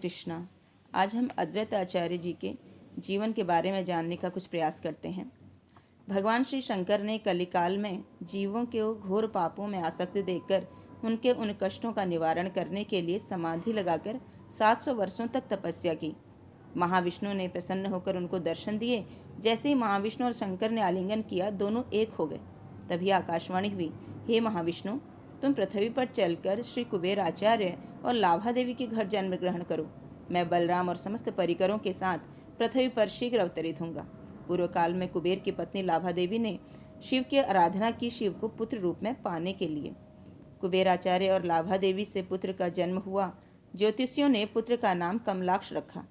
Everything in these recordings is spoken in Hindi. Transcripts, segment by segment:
कृष्णा। आज हम अद्वैत आचार्य जी के जीवन के बारे में जानने का कुछ प्रयास करते हैं। भगवान श्री शंकर ने कलिकाल में जीवों के घोर पापों में आसक्त देखकर उनके उन कष्टों का निवारण करने के लिए समाधि लगाकर 700 वर्षों तक तपस्या की। महाविष्णु ने प्रसन्न होकर उनको दर्शन दिए। जैसे ही महाविष्णु और शंकर ने आलिंगन किया, दोनों एक हो गए। तभी आकाशवाणी हुई, हे महाविष्णु, तुम पृथ्वी पर चलकर श्री कुबेर आचार्य और लाभा देवी के घर जन्म ग्रहण करो। मैं बलराम और समस्त परिकरों के साथ पृथ्वी पर शीघ्र अवतरित होऊंगा। पूर्व काल में कुबेर की पत्नी लाभा देवी ने शिव की आराधना की, शिव को पुत्र रूप में पाने के लिए। कुबेर आचार्य और लाभा देवी से पुत्र का जन्म हुआ। ज्योतिषियों ने पुत्र का नाम कमलाक्ष रखा।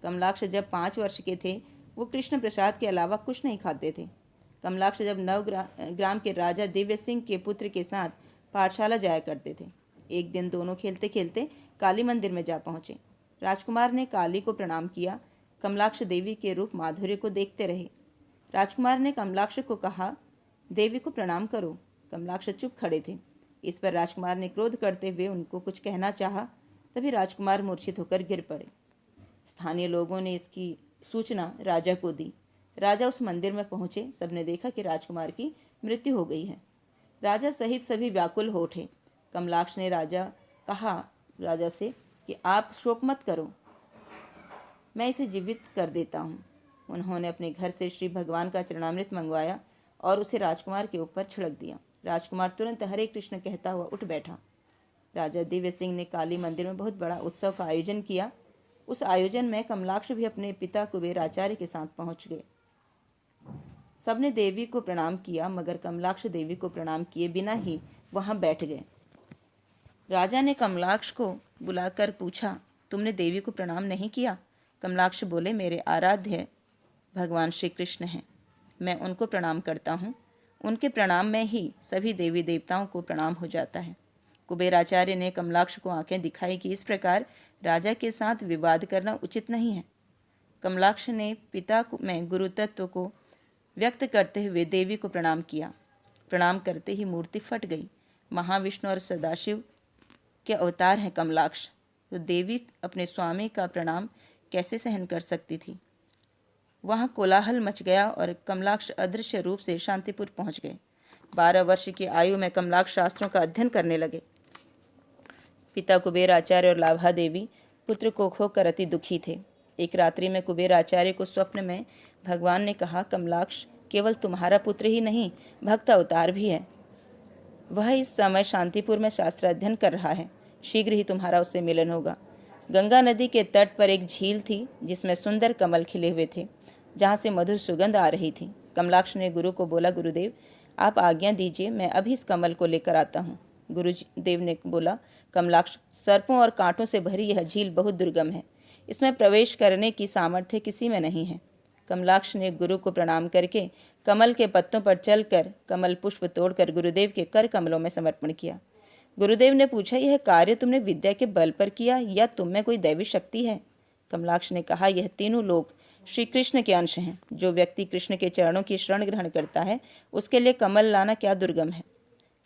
कमलाक्ष जब 5 वर्ष के थे, वो कृष्ण प्रसाद के अलावा कुछ नहीं खाते थे। कमलाक्ष जब नवग्राम के राजा दिव्य सिंह के पुत्र के साथ पाठशाला जाया करते थे। एक दिन दोनों खेलते खेलते काली मंदिर में जा पहुंचे। राजकुमार ने काली को प्रणाम किया। कमलाक्ष देवी के रूप माधुर्य को देखते रहे। राजकुमार ने कमलाक्ष को कहा, देवी को प्रणाम करो। कमलाक्ष चुप खड़े थे। इस पर राजकुमार ने क्रोध करते हुए उनको कुछ कहना चाहा। तभी राजकुमार मूर्छित होकर गिर पड़े। स्थानीय लोगों ने इसकी सूचना राजा को दी। राजा उस मंदिर में पहुंचे। सबने देखा कि राजकुमार की मृत्यु हो गई है। राजा सहित सभी व्याकुल हो उठे। कमलाक्ष ने राजा से कि आप शोक मत करो, मैं इसे जीवित कर देता हूँ। उन्होंने अपने घर से श्री भगवान का चरणामृत मंगवाया और उसे राजकुमार के ऊपर छिड़क दिया। राजकुमार तुरंत हरे कृष्ण कहता हुआ उठ बैठा। राजा दिव्य सिंह ने काली मंदिर में बहुत बड़ा उत्सव का आयोजन किया। उस आयोजन में कमलाक्ष भी अपने पिता कुबेर आचार्य के साथ पहुंच गए। सबने देवी को प्रणाम किया, मगर कमलाक्ष देवी को प्रणाम किए बिना ही वहां बैठ गए। राजा ने कमलाक्ष को बुलाकर पूछा, तुमने देवी को प्रणाम नहीं किया? कमलाक्ष बोले, मेरे आराध्य भगवान श्री कृष्ण हैं, मैं उनको प्रणाम करता हूँ। उनके प्रणाम में ही सभी देवी देवताओं को प्रणाम हो जाता है। कुबेर आचार्य ने कमलाक्ष को आंखें दिखाई कि इस प्रकार राजा के साथ विवाद करना उचित नहीं है। कमलाक्ष ने पिता में गुरु तत्व को व्यक्त करते हुए देवी को प्रणाम किया। प्रणाम करते ही मूर्ति फट गई। महाविष्णु और सदाशिव के अवतार हैं कमलाक्ष, तो देवी अपने स्वामी का प्रणाम कैसे सहन कर सकती थी। वहाँ कोलाहल मच गया और कमलाक्ष अदृश्य रूप से शांतिपुर पहुँच गए। 12 वर्ष की आयु में कमलाक्ष शास्त्रों का अध्ययन करने लगे। पिता कुबेर आचार्य और लाभा देवी पुत्र को खोकर अति दुखी थे। एक रात्रि में कुबेर आचार्य को स्वप्न में भगवान ने कहा, कमलाक्ष केवल तुम्हारा पुत्र ही नहीं, भक्त अवतार भी है। वह इस समय शांतिपुर में शास्त्र अध्ययन कर रहा है। शीघ्र ही तुम्हारा उससे मिलन होगा। गंगा नदी के तट पर एक झील थी जिसमें सुंदर कमल खिले हुए थे, जहाँ से मधुर सुगंध आ रही थी। कमलाक्ष ने गुरु को बोला, गुरुदेव आप आज्ञा दीजिए, मैं अभी इस कमल को लेकर आता हूँ। गुरुदेव ने बोला, कमलाक्ष सर्पों और कांटों से भरी यह झील बहुत दुर्गम है, इसमें प्रवेश करने की सामर्थ्य किसी में नहीं है। कमलाक्ष ने गुरु को प्रणाम करके कमल के पत्तों पर चलकर कमल पुष्प तोड़कर गुरुदेव के कर कमलों में समर्पण किया। गुरुदेव ने पूछा, यह कार्य तुमने विद्या के बल पर किया या तुम में कोई दैवी शक्ति है? कमलाक्ष ने कहा, यह तीनों लोग श्री कृष्ण के अंश हैं। जो व्यक्ति कृष्ण के चरणों की शरण ग्रहण करता है, उसके लिए कमल लाना क्या दुर्गम है।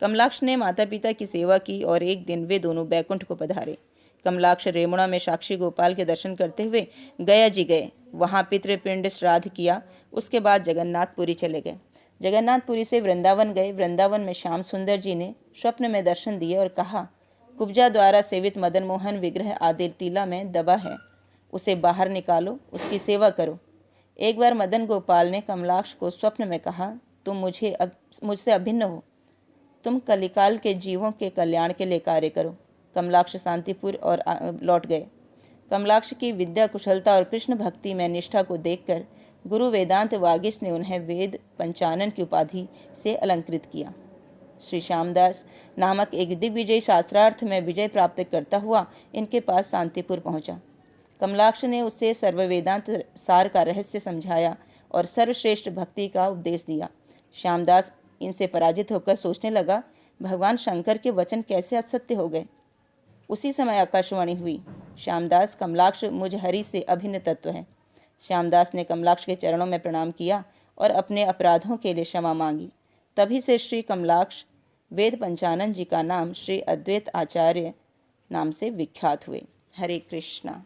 कमलाक्ष ने माता पिता की सेवा की और एक दिन वे दोनों बैकुंठ को पधारे। कमलाक्ष रेमुणा में साक्षी गोपाल के दर्शन करते हुए गया जी गए। वहाँ पितृपिंड श्राद्ध किया। उसके बाद जगन्नाथपुरी चले गए। जगन्नाथपुरी से वृंदावन गए। वृंदावन में श्याम सुंदर जी ने स्वप्न में दर्शन दिए और कहा, कुब्जा द्वारा सेवित मदन मोहन विग्रह आदि टीला में दबा है, उसे बाहर निकालो, उसकी सेवा करो। एक बार मदन गोपाल ने कमलाक्ष को स्वप्न में कहा, तुम मुझसे अभिन्न हो, तुम कलिकाल के जीवों के कल्याण के लिए कार्य करो। कमलाक्ष शांतिपुर और लौट गए। कमलाक्ष की विद्या कुशलता और कृष्ण भक्ति में निष्ठा को देखकर गुरु वेदांत वागीश ने उन्हें वेद पंचानन की उपाधि से अलंकृत किया। श्री श्यामदास नामक एक दिग्विजयी शास्त्रार्थ में विजय प्राप्त करता हुआ इनके पास शांतिपुर पहुंचा। कमलाक्ष ने उससे सर्व वेदांत सार का रहस्य समझाया और सर्वश्रेष्ठ भक्ति का उपदेश दिया। श्यामदास इनसे पराजित होकर सोचने लगा, भगवान शंकर के वचन कैसे असत्य हो गए। उसी समय आकाशवाणी हुई, श्यामदास कमलाक्ष मुझ हरि से अभिन्न तत्व है। श्यामदास ने कमलाक्ष के चरणों में प्रणाम किया और अपने अपराधों के लिए क्षमा मांगी। तभी से श्री कमलाक्ष वेद पंचानन जी का नाम श्री अद्वैत आचार्य नाम से विख्यात हुए। हरे कृष्णा।